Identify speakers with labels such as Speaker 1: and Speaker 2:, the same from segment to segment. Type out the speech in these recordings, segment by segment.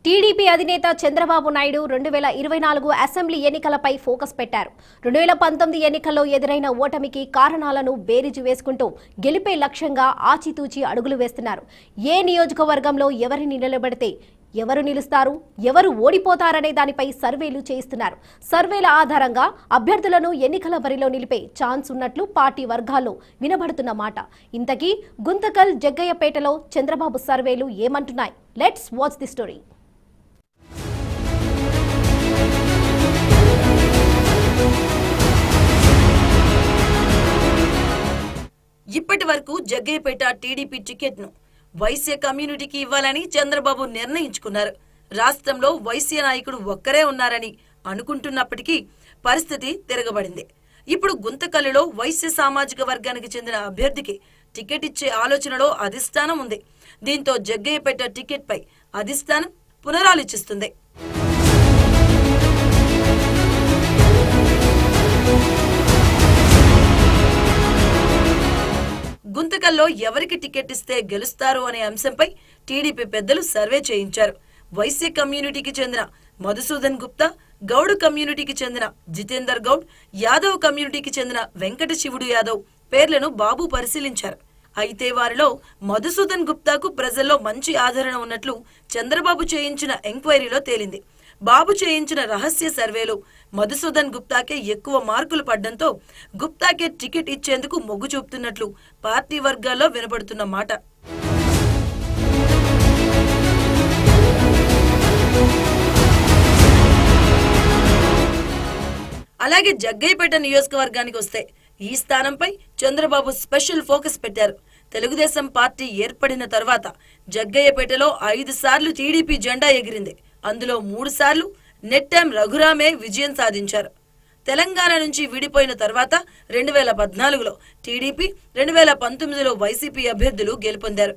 Speaker 1: TDP అధినేత Chandrababu Naidu 2024 assembly ఎన్నికలపై focus పెట్టారు. 2019 ఎన్నికల్లో ఎదురైన ఓటమికి కారణాలను బేరీజు వేసుకుంటూ గెలిపే లక్ష్యంగా ఆచితూచి అడుగులు వేస్తున్నారు. ఏ నియోజకవర్గంలో ఎవరిని నిలబెడితే ఎవరు నిలుస్తారు, ఎవరు ఓడిపోతారనే దానిపై సర్వేలు చేయిస్తున్నారు. సర్వేల ఆధారంగా అభ్యర్థులను ఎన్నికల బరిలో నిలిపే ఛాన్స్ ఉన్నట్లు పార్టీ వర్గాల్లో వినబడుతున్న మాట. ఇంతకీ గుంతకల్ జగ్గయ్యపేటలో చంద్రబాబు సర్వేలు ఏమంటున్నాయి? Let's watch the story.
Speaker 2: ఇప్పటి వరకు జగ్గయ్యపేట టీడీపీ టికెట్ను వైశ్య కమ్యూనిటీకి ఇవ్వాలని చంద్రబాబు నిర్ణయించుకున్నారు. రాష్ట్రంలో వైశ్య నాయకుడు ఒక్కరే ఉన్నారని అనుకుంటున్నప్పటికీ పరిస్థితి తిరగబడింది. ఇప్పుడు గుంతకల్లులో వైశ్య సామాజిక వర్గానికి చెందిన అభ్యర్థికి టికెట్ ఇచ్చే ఆలోచనలో అధిష్టానం ఉంది. దీంతో జగ్గయ్యపేట టికెట్ పై అధిష్టానం పునరాలోచిస్తుంది. గుంతకల్లో ఎవరికి టికెట్ ఇస్తే గెలుస్తారు అనే అంశంపై టీడీపీ పెద్దలు సర్వే చేయించారు. వైశ్య కమ్యూనిటీకి చెందిన మధుసూదన్ గుప్తా, గౌడ్ కమ్యూనిటీకి చెందిన జితేందర్ గౌడ్, యాదవ్ కమ్యూనిటీకి చెందిన వెంకట శివుడు యాదవ్ పేర్లను బాబు పరిశీలించారు. అయితే వారిలో మధుసూదన్ గుప్తాకు ప్రజల్లో మంచి ఆదరణ ఉన్నట్లు చంద్రబాబు చేయించిన ఎంక్వైరీలో తేలింది. బాబు చేయించిన రహస్య సర్వేలో మధుసూదన్ గుప్తాకే ఎక్కువ మార్కులు పడ్డంతో గుప్తాకే టికెట్ ఇచ్చేందుకు మొగ్గు చూపుతున్నట్లు పార్టీ వర్గాల్లో వినపడుతున్న మాట. అలాగే జగ్గయ్యపేట నియోజకవర్గానికి వస్తే ఈ స్థానంపై చంద్రబాబు స్పెషల్ ఫోకస్ పెట్టారు. తెలుగుదేశం పార్టీ ఏర్పడిన తర్వాత జగ్గయ్యపేటలో 5 సార్లు టీడీపీ జెండా ఎగిరింది. అందులో 3 సార్లు నెట్టెం రఘురామే విజయం సాధించారు. తెలంగాణ నుంచి విడిపోయిన తర్వాత 2014లో టీడీపీ, 2019లో వైసీపీ అభ్యర్థులు గెలుపొందారు.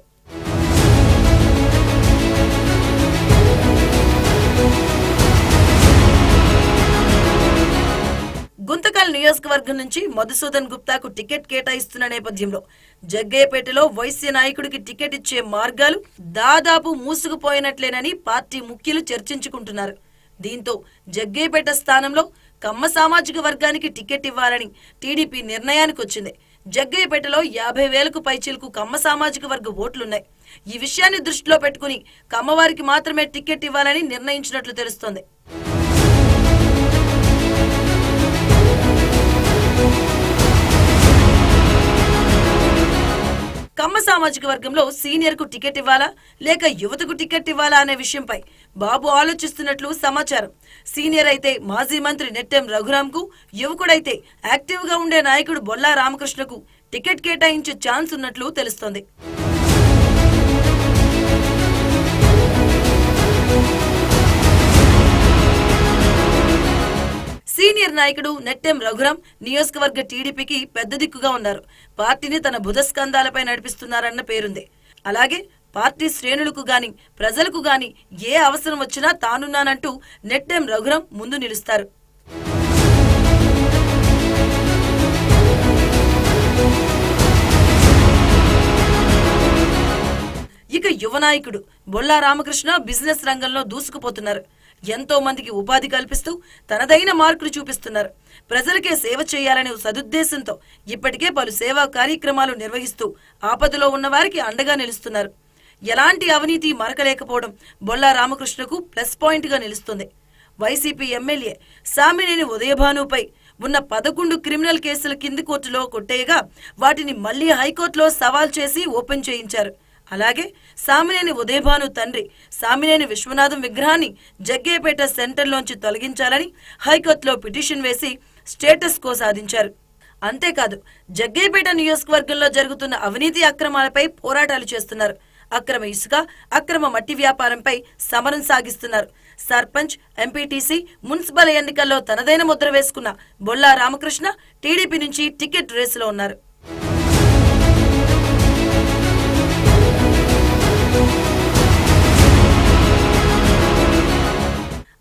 Speaker 2: గుంతకల్ నియోజకవర్గం నుంచి మధుసూదన్ గుప్తాకు టికెట్ కేటాయిస్తున్న నేపథ్యంలో జగ్గయ్యపేటలో వైశ్య నాయకుడికి టికెట్ ఇచ్చే మార్గాలు దాదాపు మూసుకుపోయినట్లేనని పార్టీ ముఖ్యులు చర్చించుకుంటున్నారు. దీంతో జగ్గయ్యపేట స్థానంలో కమ్మ సామాజిక వర్గానికి టికెట్ ఇవ్వాలని టీడీపీ నిర్ణయానికి వచ్చింది. జగ్గయ్యపేటలో 50,000కు పైచిలకు కమ్మ సామాజిక వర్గ ఓట్లున్నాయి. ఈ విషయాన్ని దృష్టిలో పెట్టుకుని కమ్మవారికి మాత్రమే టికెట్ ఇవ్వాలని నిర్ణయించినట్లు తెలుస్తోంది. కమ్మ సామాజిక వర్గంలో సీనియర్ కు టికెట్ ఇవ్వాలా లేక యువతకు టికెట్ ఇవ్వాలా అనే విషయంపై బాబు ఆలోచిస్తున్నట్లు సమాచారం. సీనియర్ అయితే మాజీ మంత్రి నెట్టెం రఘురాంకు, యువకుడైతే యాక్టివ్ గా ఉండే నాయకుడు బొల్లా రామకృష్ణకు టికెట్ కేటాయించే ఛాన్స్ ఉన్నట్లు తెలుస్తోంది. సీనియర్ నాయకుడు నెట్టెం రఘురాం నియోజకవర్గ టీడీపీకి పెద్ద దిక్కుగా ఉన్నారు. పార్టీని తన భుజస్కంధాలపై నడిపిస్తున్నారన్న పేరుంది. అలాగే పార్టీ శ్రేణులకు గాని ప్రజలకు గాని ఏ అవసరం వచ్చినా తానున్నానంటూ నెట్టెం రఘురాం ముందు నిలుస్తారు. ఇక యువ నాయకుడు బొల్లా రామకృష్ణ బిజినెస్ రంగంలో దూసుకుపోతున్నారు. ఎంతో మందికి ఉపాధి కల్పిస్తూ తనదైన మార్కులు చూపిస్తున్నారు. ప్రజలకే సేవ చేయాలనే సదుద్దేశంతో ఇప్పటికే పలు సేవా కార్యక్రమాలు నిర్వహిస్తూ ఆపదలో ఉన్న వారికి అండగా నిలుస్తున్నారు. ఎలాంటి అవినీతి మరకలేకపోవడం బొల్లా రామకృష్ణకు ప్లస్ పాయింట్ గా నిలుస్తుంది. వైసీపీ ఎమ్మెల్యే సామినేని ఉదయభానుపై ఉన్న 11 క్రిమినల్ కేసుల కింది కోర్టులో కొట్టేయగా వాటిని మళ్లీ హైకోర్టులో సవాల్ చేసి ఓపెన్ చేయించారు. అలాగే సామినేని ఉదయభాను తండ్రి సామినేని విశ్వనాథం విగ్రహాన్ని జగ్గయ్యపేట సెంటర్లోంచి తొలగించాలని హైకోర్టులో పిటిషన్ వేసి స్టేటస్ కో సాధించారు. అంతేకాదు జగ్గయ్యపేట నియోజకవర్గంలో జరుగుతున్న అవినీతి అక్రమాలపై పోరాటాలు చేస్తున్నారు. అక్రమ ఇసుక, అక్రమ మట్టి వ్యాపారంపై సమరం సాగిస్తున్నారు. సర్పంచ్, ఎంపీటీసీ, మున్సిపల్ ఎన్నికల్లో తనదైన ముద్ర వేసుకున్న బొల్లా రామకృష్ణ టీడీపీ నుంచి టికెట్ రేసులో ఉన్నారు.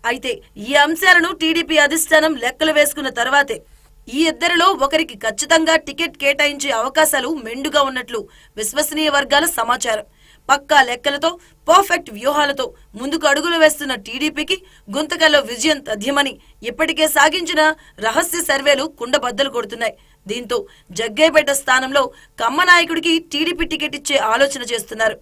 Speaker 2: అయితే ఈ అంశాలను టీడీపీ అధిష్టానం లెక్కలు వేసుకున్న తర్వాతే ఈ ఇద్దరిలో ఒకరికి ఖచ్చితంగా టికెట్ కేటాయించే అవకాశాలు మెండుగా ఉన్నట్లు విశ్వసనీయ వర్గాల సమాచారం. పక్కా లెక్కలతో పర్ఫెక్ట్ వ్యూహాలతో ముందుకు అడుగులు వేస్తున్న టీడీపీకి గుంతకల్లో విజయం తథ్యమని ఇప్పటికే సాగించిన రహస్య సర్వేలు కుండబద్దలు కొడుతున్నాయి. దీంతో జగ్గయ్యపేట స్థానంలో కమ్మ నాయకుడికి టీడీపీ టికెట్ ఇచ్చే ఆలోచన చేస్తున్నారు.